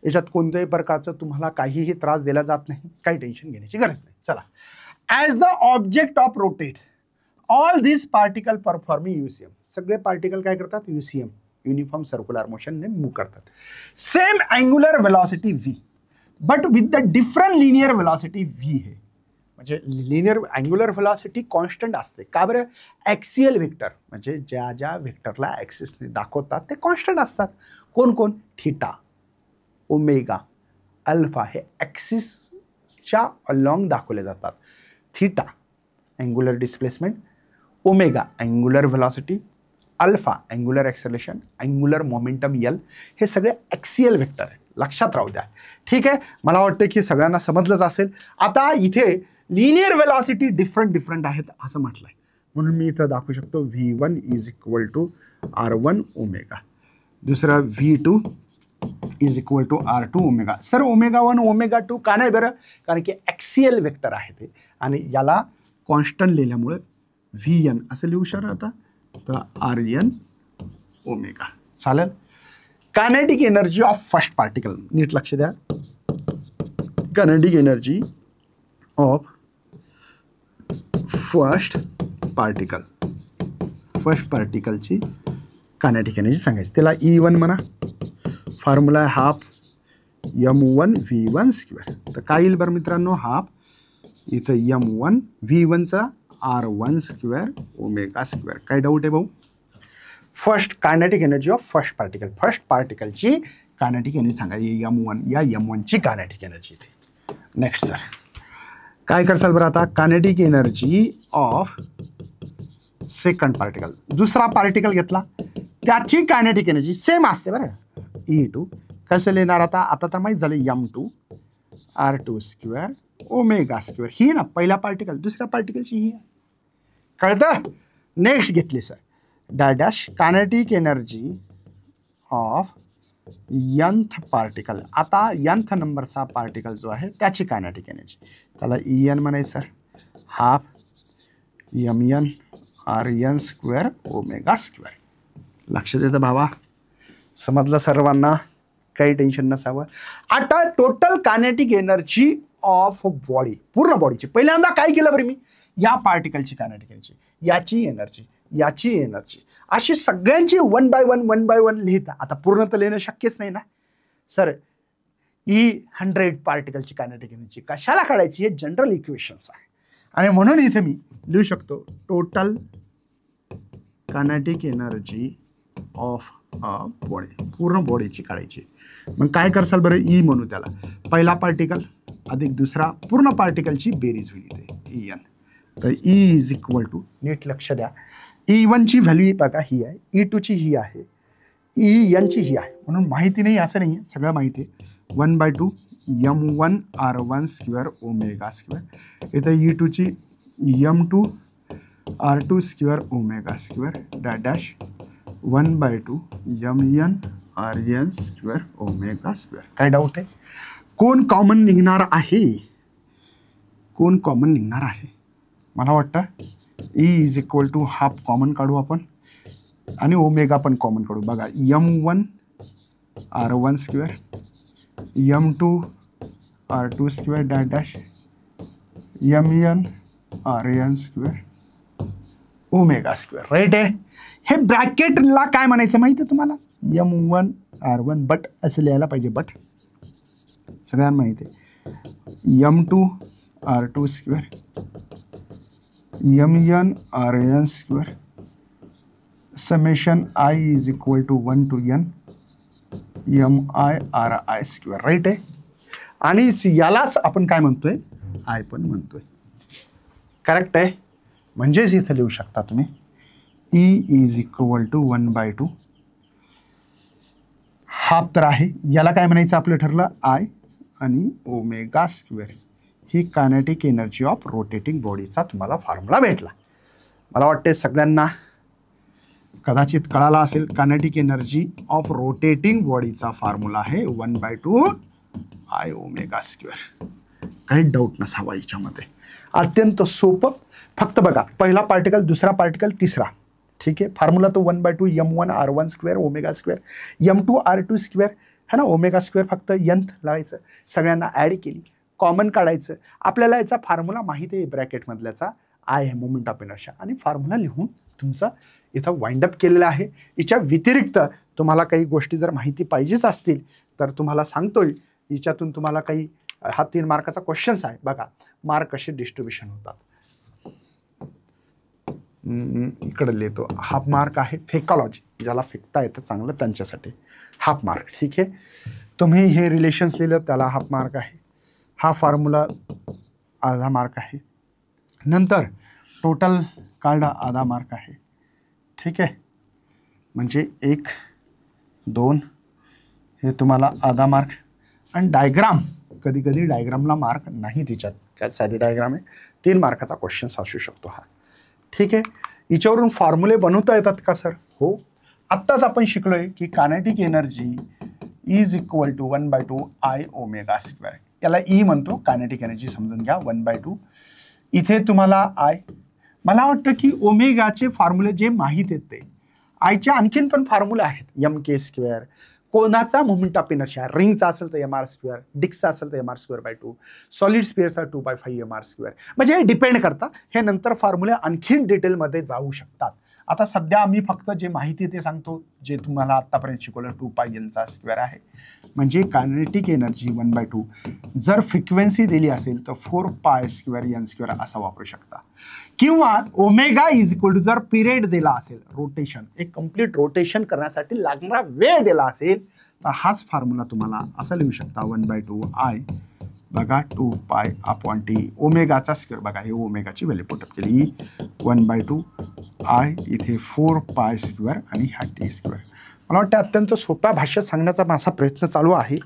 याच्यात कोणत्याही प्रकारचं तुम्हाला काहीही त्रास दिला जात नाही. काही टेन्शन घेण्याची गरज नाही. चला as the object of rotate all this particle performing UCM. सगळे पार्टिकल काय करतात UCM युनिफॉर्म सर्क्युलर मोशनने मूव्ह करतात. Same angular velocity V but with the different linear velocity V है. म्हणजे लिनियर अँग्युलर व्हेलॉसिटी कॉन्स्टंट असते. का बरं. ॲक्सियल व्हेक्टर म्हणजे ज्या ज्या व्हेक्टरला ॲक्सिसने दाखवतात ते कॉन्स्टंट असतात. कोण थिटा ओमेगा अल्फा हे ॲक्सिसच्या अलॉंग दाखवले जातात. Theta angular displacement omega angular velocity alpha angular acceleration angular momentum L हे सगळे ॲक्सियल व्हेक्टर आहेत. लक्षात राहू द्या. ठीक आहे मला वाटतं की सगळ्यांना समजलंच असेल. आता इथे लिनियर व्हेलॉसिटी डिफरंट आहेत असं म्हटलंय म्हणून मी इथं दाखवू शकतो V1 is equal to R1 omega. दुसरा V2 is equal to R2 omega. Sir omega 1 omega 2 का नाही बरं. कारण की ॲक्सियल व्हेक्टर आहे ते आणि याला कॉन्स्टंट लिहिल्यामुळे VN असं लिहू शकतो. आता तर RN ओमेगा चालेल. Kinetic energy of first particle नीट लक्ष द्या. कायनेटिक एनर्जी ऑफ फर्स्ट पार्टिकलची कायनेटिक एनर्जी सांगायची. त्याला E1 म्हणा. फॉर्म्युला आहे हाफ M1 V1 स्क्वेअर. तर काय येईल बरं मित्रांनो हाफ इथं M1 V1चा R1 स्क्वेअर ओमेगा स्क्वेअर. काय डाऊट आहे भाऊ. First kinetic energy of first पार्टिकलची कायनेटिक एनर्जी सांगायची M1 या M1ची कायनेटिक एनर्जी इथे. नेक्स्ट सर काय करसाल बरं आता. Kinetic energy of second particle. दुसरा पार्टिकल घेतला त्याची कायनेटिक एनर्जी सेम असते बरं. E2 कसं लिहिणार आता तर माहीत झालं M2 R2 square omega square. ही ना पहिला पार्टिकल दुसऱ्या पार्टिकलची ही कळतं. नेक्स्ट घेतली sir dash kinetic energy of nth particle. आता nth नंबरचा पार्टिकल जो आहे त्याची कायनेटिक एनर्जी, त्याला En म्हणायचं, half mn rn square omega square. लक्ष देतं भावा, समजलं सर्वांना, काही टेन्शन नसावं. आता total kinetic energy of body, पूर्ण बॉडीची पहिल्यांदा काय केलं बरं मी, या पार्टिकलची कायनेटिक एनर्जी, याची एनर्जी, याची एनर्जी, अशी सगळ्यांची वन बाय वन लिहिता. आता पूर्ण तर लिहिणं शक्यच नाही ना सर. 100 पार्टिकलची कायनेटिक एनर्जी कशाला काढायची, हे जनरल इक्वेशन्स आहे. आणि म्हणून इथे मी लिहू शकतो total kinetic energy of body, पूर्ण बॉडीची काढायची. मग काय करसाल बरं, ई म्हणू त्याला, पहिला पार्टिकल अधिक दुसरा पूर्ण पार्टिकलची बेरीज होईल इथे En. तर E इज इक्वल टू, नीट लक्ष द्या, E1ची व्हॅल्यू बघा ही आहे, E2ची ही आहे, En ची ही आहे. म्हणून माहिती नाही असं नाही आहे, सगळं माहिती आहे. 1/2 m1 r1 square omega square, इथं E2ची m2 r2 square omega square dash 1/2 mn rn square omega square. काय डाऊट आहे, कोण कॉमन निघणार आहे, कोण कॉमन निघणार आहे, मला वाटतं E is equal to half common काढू आपण आणि ओमेगा पण कॉमन काढू. बघा m1 r1 square m2 r2 square dash mn rn square omega square. Right आहे. हे ब्रॅकेटला काय म्हणायचं माहिती आहे तुम्हाला, m1 r1 बट असं लिहायला पाहिजे, बट सगळ्यांना माहिती आहे. m2 r2 square mn rn square summation i is equal to 1 to n mi ri square. Right आहे. आणि यालाच आपण काय म्हणतोय, आय पण म्हणतोय. करेक्ट आहे. म्हणजेच इथं लिहू शकता तुम्ही E is equal to 1/2 half तर आहे, याला काय म्हणायचं आपलं ठरलं, आय आणि ओमेगा स्क्वेअर. ही कायनेटिक एनर्जी ऑफ रोटेटिंग बॉडीचा तुम्हाला फॉर्म्युला भेटला. मला वाटते सगळ्यांना कदाचित कळाला असेल. कायनेटिक एनर्जी ऑफ रोटेटिंग बॉडीचा फॉर्म्युला आहे 1/2 आय ओमेगा स्क्वेअर. काही डाऊट नसावा याच्यामध्ये, अत्यंत सोपं. फक्त बघा, पहिला पार्टिकल, दुसरा पार्टिकल, तिसरा, ठीक आहे. फॉर्म्युला तो 1/2 m1 r1 square omega square m2 r2 square है ना, ओमेगा स्क्वेअर फक्त nth लावायचं, सगळ्यांना ॲड केली, कॉमन काढायचं. आपल्याला याचा फॉर्म्युला माहिती आहे ब्रॅकेटमधल्याचा, आय आहे मोमेंट ऑफ इनर्शिया, आणि फॉर्म्युला लिहून तुमचा इथं वाइंडअप केलेला आहे. याच्या व्यतिरिक्त तुम्हाला काही गोष्टी जर माहिती पाहिजेच असतील तर तुम्हाला सांगतोय, याच्यातून तुम्हाला काही, हा 3 मार्काचा क्वेश्चन्स आहे. बघा मार्क कसे डिस्ट्रीब्युशन होतात, इकडे लिहितो. हाफ मार्क आहे फेकॉलॉजी, ज्याला फेकता येतं चांगलं त्यांच्यासाठी हाफ मार्क, ठीक आहे. तुम्ही हे रिलेशन्स लिहिलं त्याला हाफ मार्क आहे. हा फॉर्म्युला आधा मार्क आहे. नंतर टोटल काढला आधा मार्क आहे, ठीक आहे. म्हणजे 1 2 हे तुम्हाला आधा मार्क. आणि डायग्राम, कधी कधी डायग्रामला मार्क नाही तिच्यात, काय साधी डायग्राम आहे, 3 मार्काचा क्वेश्चन असू शकतो हा, ठीक आहे. याच्यावरून फॉर्म्युले बनवता येतात का सर? हो. आत्ताच आपण शिकलोय की kinetic energy is equal to 1/2 I omega square. याला ई म्हणतो, कायनेटिक एनर्जी समजून घ्या 1/2. इथे तुम्हाला आय, मला वाटतं की ओमेगाचे फॉर्म्युले जे माहीत आहेत ते, आयचे आणखीन पण फॉर्म्युले आहेत, mk स्क्वेअर. कोणाचा मोमेंट ऑफ इनर्शिया, रिंगचा असेल तर mr स्क्वेअर, डिस्कचा असेल तर mr स्क्वेअर बाय 2, सॉलिड स्पिअरचा 2/5 mr स्क्वेअर. म्हणजे हे डिपेंड करतात. हे नंतर फॉर्म्युले आणखीन डिटेलमध्ये जाऊ शकतात. आता सध्या आम्ही फक्त जे माहिती ते सांगतो, जे तुम्हाला आत्तापर्यंत शिकवलं 2πn चा स्क्वेअर आहे. म्हणजे कायनेटिक एनर्जी 1/2 जर फ्रिक्वेन्सी दिली असेल तर 4π स्क्वेअर n स्क्वेअर असा वापरू शकता. किंवा ओमेगा इज इक्वल टू जर पिरियड दिला असेल, रोटेशन, एक कम्प्लीट रोटेशन करण्यासाठी लागणारा वेळ दिला असेल, तर हाच फॉर्म्युला तुम्हाला असा लिहू शकता 1/2 आय बघा 2π अपॉन टी ओमेगाचा स्क्वेअर. बघा हे ओमेगाची व्हॅल्यू पुटअप केली 1/2 आय, इथे 4π स्क्वेअर आणि हा टी स्क्वेअर. मला वाटतं अत्यंत सोप्या भाषेत सांगण्याचा माझा प्रयत्न चालू आहे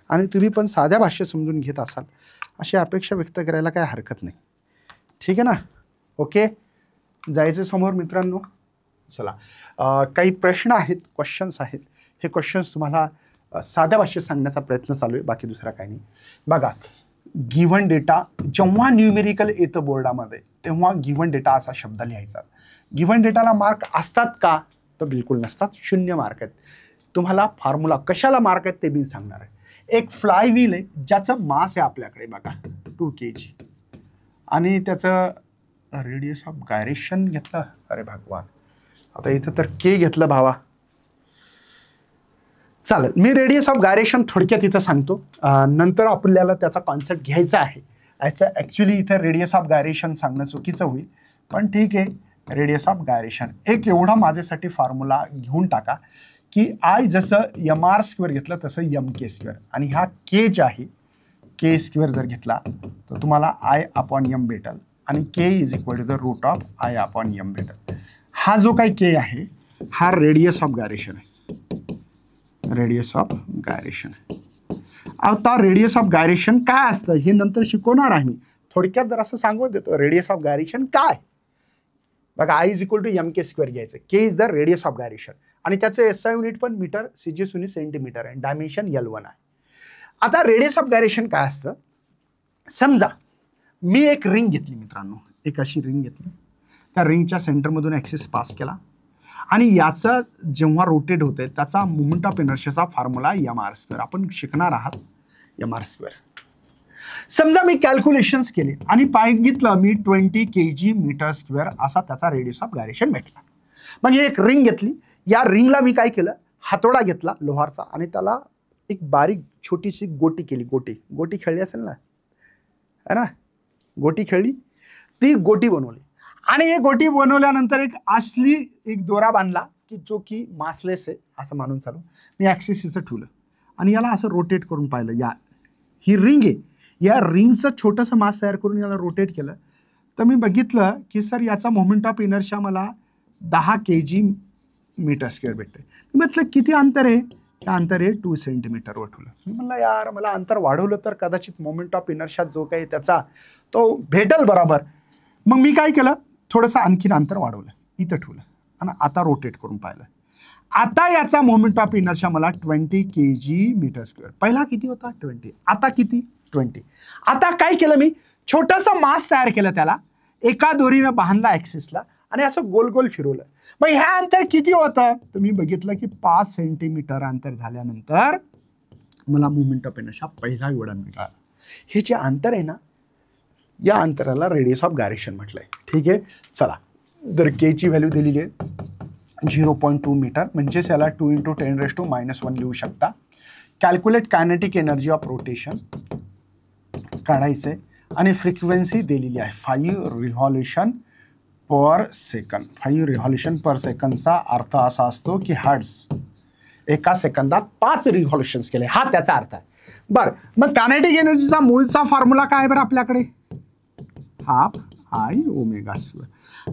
आणि तुम्ही पण साध्या भाषेत समजून घेत असाल अशी अपेक्षा व्यक्त करायला काय हरकत नाही, ठीक आहे ना. ओके, जायचं समोर मित्रांनो. चला, काही प्रश्न आहेत, क्वेश्चन्स आहेत हे क्वेश्चन्स तुम्हाला साध्या भाषेत सांगण्याचा प्रयत्न चालू आहे, बाकी दुसरा काही नाही. बघा, गिव्हन डेटा जेव्हा न्यूमेरिकल येतं बोर्डामध्ये तेव्हा गिव्हन डेटा असा शब्द लिहायचा. गिव्हन डेटाला मार्क असतात का? तर बिलकुल नसतात, 0 मार्क आहेत. तुम्हाला फॉर्म्युला कशाला मार्क आहेत ते मी सांगणार आहे. एक फ्लाय व्हील आहे ज्याचं मास आहे आपल्याकडे बघा 2 kg आणि त्याचं रेडियस ऑफ गायरेशन घेतलं. अरे भगवान, आता इथं तर के घेतलं भावा. चालेल, मी रेडियस ऑफ गायरेशन थोडक्यात इथं सांगतो, नंतर आपल्याला त्याचा कॉन्सेप्ट घ्यायचा आहे. ॲक्च्युली इथं रेडियस ऑफ गायरेशन सांगणं चुकीचं होईल, पण ठीक आहे. रेडियस ऑफ गायरेशन एक एवढा माझ्यासाठी फॉर्म्युला घेऊन टाका की आय जसं mr² घेतलं तसं mk², आणि हा के जे आहे k² जर घेतला तर तुम्हाला I/m भेटेल, आणि k √I/m भेटेल. हा जो काही k आहे हा रेडियस ऑफ गायरेशन आहे. Radius of gyration. आता रेडियस ऑफ गायरेशन काय असतं हे नंतर शिकवणार आहे मी. थोडक्यात जर असं सांगून देतो रेडियस ऑफ गायरेशन काय. बघा, I mk² घ्यायचं. k is the radius of gyration, आणि त्याचं SI युनिट पण मीटर, CGS युनिट सेंटीमीटर आहे, डायमेन्शन L1 आहे. आता रेडियस ऑफ गायरेशन काय असतं, समजा मी एक रिंग घेतली मित्रांनो, एक अशी रिंग घेतली, त्या रिंगच्या सेंटरमधून ॲक्सिस पास केला, आणि याचा जेव्हा रोटेट होते त्याचा मोमेंट ऑफ इनर्शियाचा फॉर्म्युला mr². आपण शिकणार आहात mr². समजा मी कॅल्क्युलेशन्स केले आणि बघितलं मी 20 kg मीटर² असा त्याचा रेडियस ऑफ गायरेशन भेटला. मग ही एक रिंग घेतली, या रिंगला मी काय केलं, हातोडा घेतला लोहारचा आणि त्याला एक बारीक छोटीशी गोटी केली. गोटी खेळली असेल ना, है ना, गोटी खेळली, ती गोटी बनवली, आणि हे गोटी बनवल्यानंतर एक दोरा बांधला की जो की मासलेस आहे असं मानून चालू. मी ॲक्सिस इथं ठेवलं आणि याला असं रोटेट करून पाहिलं. ही रिंग आहे, या रिंगचं छोटंसं मास तयार करून याला रोटेट केलं, तर मी बघितलं की सर याचा मोमेंट ऑफ इनर्शिया मला 10 kg मीटर² भेटते. मी म्हटलं किती अंतर आहे, ते अंतर आहे 2 सेंटीमीटर ठेवलं. मी म्हणलं यार मला अंतर वाढवलं तर कदाचित मोमेंट ऑफ इनर्शिया जो काही त्याचा तो भेटेल बरोबर. मग मी काय केलं, थोडंसं आणखीन अंतर वाढवलं, इथं ठेवलं आणि आता रोटेट करून पाहिलं. आता याचा मोमेंट ऑफ इनर्शिया मला 20 kg मीटर². पहिला किती होता 20, आता किती 20. आता काय केलं मी, छोटासा मास तयार केला, त्याला एका दोरीनं बांधला ॲक्सिसला आणि असं गोल गोल फिरवलं. मग ह्या अंतर किती होतं, तर मी बघितलं की 5 सेंटीमीटर अंतर झाल्यानंतर मला मोमेंट ऑफ इनर्शिया पहिला एवढा मिळाला. हे जे अंतर आहे ना, या अंतराला रेडियस ऑफ गायरेशन म्हटलंय. ठीक आहे, चला, तर के ची व्हॅल्यू दिलेली आहे 0.2 मीटर, म्हणजेच याला 2 × 10⁻⁻1 लिहू शकता. Calculate kinetic energy of rotation काढायचं आहे, आणि फ्रिक्वेन्सी दिलेली आहे 5 रिव्हॉल्युशन पर सेकंड. 5 रिव्हॉल्युशन पर सेकंडचा अर्थ असा असतो की हर्ट्झ, एका सेकंदात 5 रिव्हॉल्युशन्स केले, हा त्याचा अर्थ आहे. बरं, मग कायनेटिक एनर्जीचा मूळचा फॉर्म्युला काय आहे बरं आपल्याकडे, हाफ I⍵².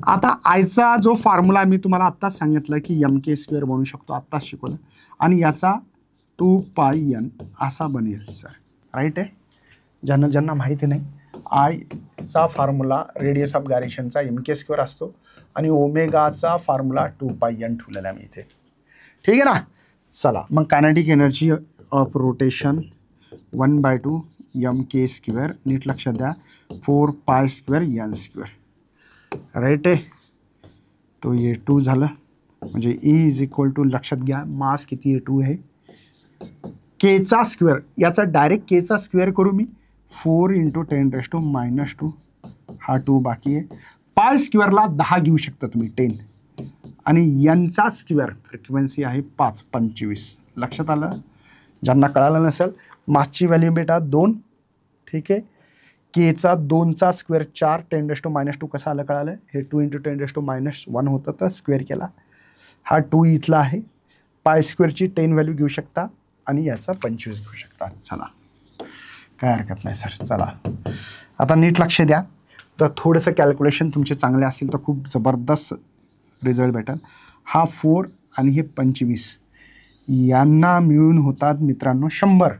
आता आयचा जो फॉर्म्युला मी तुम्हाला आत्ताच सांगितलं की mk² बनवू शकतो, आत्ताच शिकवलं, आणि याचा 2πn असा बनेल सर, राईट आहे. ज्यांना माहिती नाही, आयचा फॉर्म्युला रेडियस ऑफ गायरेशनचा mk² असतो, आणि ओमेगाचा फॉर्म्युला 2πn ठेवलेला आहे मी इथे. ठीक आहे ना. चला, मग kinetic energy of rotation 1/2 mk², नीट लक्षात द्या, 4π² n², राईट आहे. तो ये 2 झालं, म्हणजे E लक्षात घ्या मास किती आहे, 2 आहे. केचा स्क्वेअर, याचा डायरेक्ट केचा स्क्वेअर करू मी, 4 × 10⁻², हा 2 बाकी आहे. π² 10 घेऊ शकता तुम्ही, 10, आणि यांचा स्क्वेअर फ्रिक्वेन्सी आहे 5, 25. लक्षात आलं. ज्यांना कळालं नसेल, मासची व्हॅल्यू बेटा 2, ठीक आहे. केचा 2चा स्क्वेअर 4 10⁻² कसं आलं कळालं, हे 2 × 10⁻1 होतं तर स्क्वेअर केला, हा 2 इथला आहे. π² 10 व्हॅल्यू घेऊ शकता, आणि याचा 25 घेऊ शकता. चला, काय हरकत नाही सर. चला, आता नीट लक्ष द्या, तर थोडंसं कॅल्क्युलेशन तुमचे चांगले असतील तर खूप जबरदस्त रिझल्ट भेटेल. हा 4 आणि हे 25 यांना मिळून होतात मित्रांनो 100,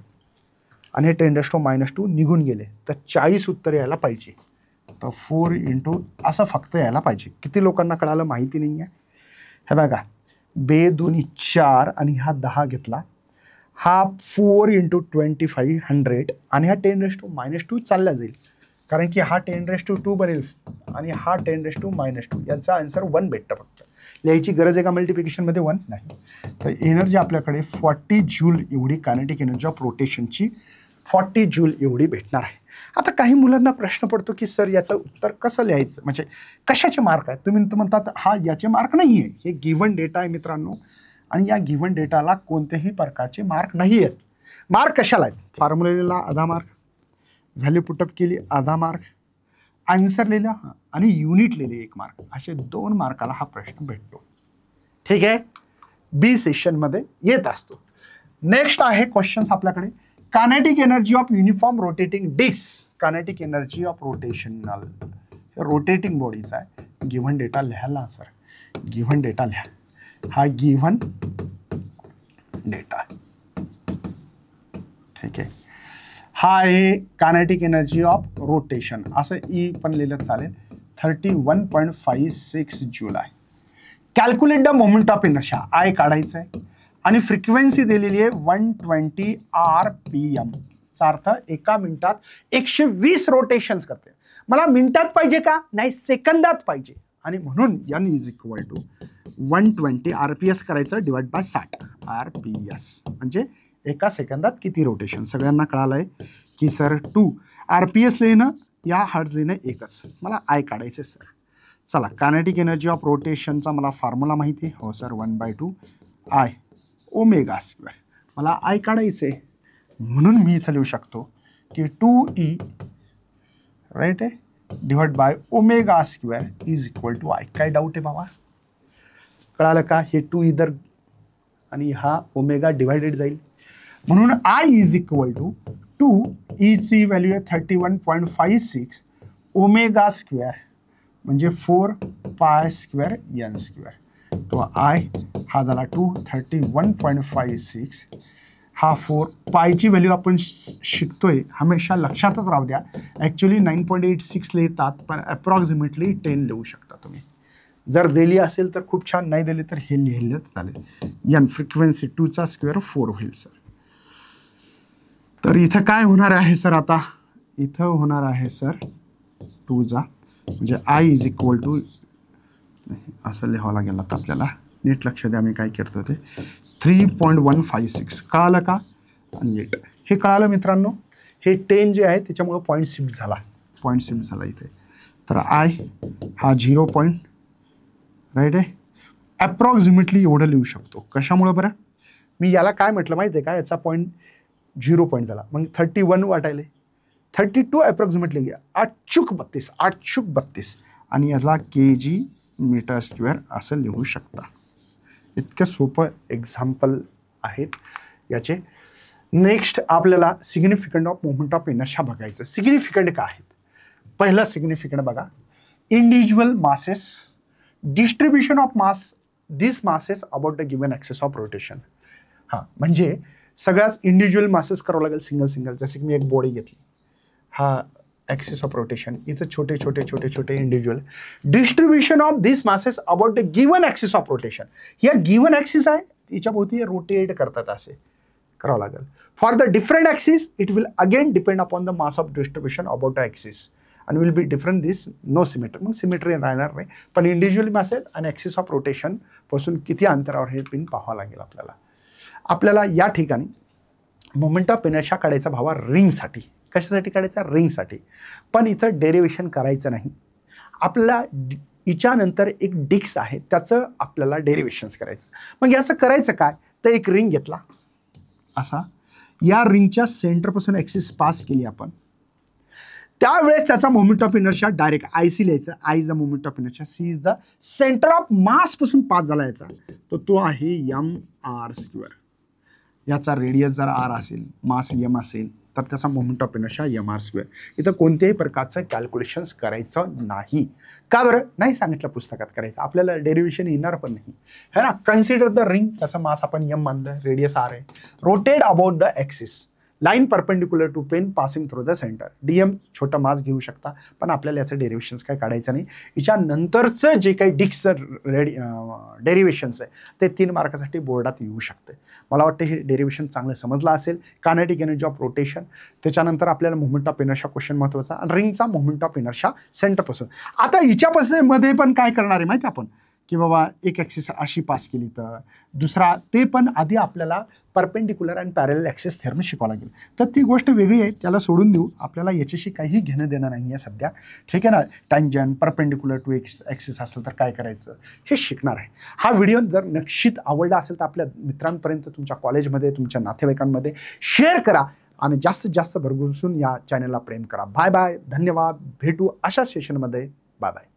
आणि हे 10⁻² निघून गेले तर 40 उत्तर यायला पाहिजे. तर 4 × असं फक्त यायला पाहिजे. किती लोकांना कळालं माहिती नाही आहे. हे बघा, बे दोन्ही 4 आणि हा 10 घेतला, हा 4 × 2500 आणि हा 10⁻² चालला जाईल, कारण की हा 10⁻² बनेल आणि हा 10⁻², याचा आन्सर 1 भेटतं. फक्त लिहायची गरज आहे का मल्टिप्लिकेशनमध्ये? 1 नाही. तर एनर्जी आपल्याकडे 40 जूल एवढी, कायनेटिक एनर्जी ऑफ रोटेशनची 40 जूल एवढी भेटणार आहे. आता काही मुलांना प्रश्न पडतो की सर याचं उत्तर कसं लिहायचं, म्हणजे कशाचे मार्क आहेत? तुम्ही म्हणतात हा याचे मार्क नाही आहे, हे गिव्हन डेटा आहे मित्रांनो, आणि या गिव्हन डेटाला कोणत्याही प्रकारचे मार्क नाही आहेत. मार्क कशाला आहेत? फॉर्म्युला आधा मार्क, व्हॅल्यू पुटअप केली आधा मार्क, आन्सर लिहिला आणि युनिट लिहिले 1 मार्क, असे 2 मार्काला हा प्रश्न भेटतो. ठीक आहे, बी सेशनमध्ये येत असतो. नेक्स्ट आहे क्वेश्चन्स आपल्याकडे, kinetic energy of uniform rotating disc, kinetic energy of rotational rotating बॉडीचा आहे. गिव्हन डेटा लिहायला सर, गिव्हन डेटा लिहा, हा गिव्हन डेटा. ठीक आहे, हा आहे कायनेटिक एनर्जी ऑफ रोटेशन, असं ई पण लिहिलं चालेल. 31.56 जूल आहे. Calculate the moment of inertia, I काढायचं आहे आणि फ्रिक्वेन्सी दिलेली आहे 120 RPM. चा अर्थ एका मिनिटात 120 रोटेशन्स करते. मला मिनिटात पाहिजे का? नाही, सेकंदात पाहिजे, आणि म्हणून n = 120 RPS करायचं डिवाइड बाय 60 RPS, म्हणजे एका सेकंदात किती रोटेशन. सगळ्यांना कळालं आहे की सर 2 RPS लिहिणं या हर्ट्ज लिहिणं एकच. मला आय काढायचे सर. चला, कायनेटिक एनर्जी ऑफ रोटेशनचा मला फॉर्म्युला माहिती आहे. हो सर, 1/2 I ω². मला आय काढायचे, म्हणून मी इथं लिहू शकतो की 2E राईट आहे divide by ω² is equal to I. काय डाऊट आहे बाबा? कळालं का? हे 2 इधर आणि हा ओमेगा डिवायडेड जाईल, म्हणून I is equal to 2E ची व्हॅल्यू आहे 31.56 ω² म्हणजे 4π² n². तो आय हा झाला 31.56, हा 4 पायची व्हॅल्यू आपण शिकतोय, हमेशा लक्षातच राहू द्या. ॲक्च्युली 9.86 लिहितात, पण अप्रॉक्सिमेटली 10 लिहू शकता तुम्ही. जर दिली असेल तर खूप छान, नाही दिली तर हे लिहिलं चालेल. n फ्रिक्वेन्सी 2चा स्क्वेअर 4 होईल सर. तर इथं काय होणार आहे सर? आता इथं होणार आहे सर 2 म्हणजे आय इज इक्वल टू, असं लिहावं लागेल आता आपल्याला. नीट लक्ष द्या मी काय करतो ते. 3.156 कळालं का? आणि 8 हे कळालं मित्रांनो. हे 10 जे आहे त्याच्यामुळं पॉईंट शिफ्ट झाला इथे. तर आय हा 0 पॉईंट राईट आहे, ॲप्रॉक्सिमेटली एवढं लिहू शकतो. कशामुळं बरं? मी याला काय म्हटलं माहिती आहे का? याचा पॉईंट 0 पॉईंट झाला, मग 31 वाटायले, 32 ॲप्रॉक्सिमेटली घ्या, 832 आणि याला kg/m² असं लिहू शकता. इतकं सोपं एक्झाम्पल आहेत याचे. नेक्स्ट आपल्याला significant of moment of inertia बघायचं. सिग्निफिकंट काय आहेत? पहिला सिग्निफिकंट बघा, individual masses, distribution of mass, this masses about the given axis of rotation. हां, म्हणजे सगळ्याच इंडिव्हिज्युअल मासेस करावं लागेल सिंगल. जसे की मी एक बॉडी घेतली, हा ॲक्सिस ऑफ रोटेशन, इथं छोटे individual. Distribution of this masses about the given axis of rotation. या गिवन ॲक्सिस आहे तिच्या भोवती रोटेट करतात, असे करावं लागेल. For the different axis it will again depend upon the mass of distribution about the axis आणि will be different this no symmetry. मग सिमेट्री राहणार नाही, पण इंडिव्हिज्युअल मासेस आणि ॲक्सिस ऑफ रोटेशन पासून किती अंतरावर हे पिन पाहावं लागेल आपल्याला. आपल्याला या ठिकाणी मोमेंट ऑफ इनर्शिया काढायचा भावा रिंगसाठी. कशासाठी काढायचा? रिंगसाठी. पण इथं डेरिव्हेशन करायचं नाही आपल्याला. हिच्यानंतर एक डिस्क आहे, त्याचं आपल्याला डेरिव्हेशन्स करायचं. मग याचं करायचं काय? तर एक रिंग घेतला असा, या रिंगच्या सेंटरपासून ॲक्सिस पास केली आपण, त्यावेळेस त्याचा moment of inertia direct IC लिहायचं. I is the moment of inertia, C is the centre of mass पासून पास झाला याचा, तर तो आहे mr². याचा रेडियस जर r असेल, मास m असेल, तर त्याचा मोमेंट ऑफ इनर्शिया mr². इथं कोणत्याही प्रकारचं कॅल्क्युलेशन्स करायचं नाही. का बरं? नाही सांगितलं पुस्तकात करायचं, आपल्याला डेरिव्हेशन येणार पण नाही है ना. कन्सिडर द रिंग, त्याचा मास आपण m मानलं, रेडियस r आहे, rotated about the axis. Line perpendicular to pen passing through the centre. DM छोटं मास घेऊ शकता, पण आपल्याला याचं डेरिव्हेशन्स काय काढायचं नाही. याच्यानंतरचं जे काही डिक्सचं डेरिव्हेशन्स आहे ते 3 मार्कासाठी बोर्डात येऊ शकते. मला वाटतं हे डेरिव्हेशन चांगलं समजलं असेल. कायनेटिक एनर्जी ऑफ रोटेशन, त्याच्यानंतर आपल्याला मुवमेंट ऑफ इनर्शिया क्वेश्चन महत्त्वाचा, आणि रिंगचा मुवमेंट ऑफ इनर्शिया सेंटरपासून. आता हिच्यापासून पण काय करणार आहे माहिती आपण, की बाबा एक ॲक्सिस अशी पास केली तर दुसरा, ते पण आधी आपल्याला परपेंडिक्युलर आणि पॅरलल ॲक्सिस थेरम शिकावं लागेल. तर ती गोष्ट वेगळी आहे, त्याला सोडून देऊ. आपल्याला याच्याशी काही घेणं देणं नाही आहे सध्या, ठीक आहे ना. टँजंट परपेंडिक्युलर टू ॲक्सिस असेल तर काय करायचं हे शिकणार आहे. हा व्हिडिओ जर निश्चित आवडला असेल तर आपल्या मित्रांपर्यंत, तुमच्या कॉलेजमध्ये, तुमच्या नातेवाईकांमध्ये शेअर करा आणि जास्तीत जास्त भरघोसून या चॅनलला प्रेम करा. बाय बाय, धन्यवाद. भेटू अशा सेशनमध्ये. Bye bye.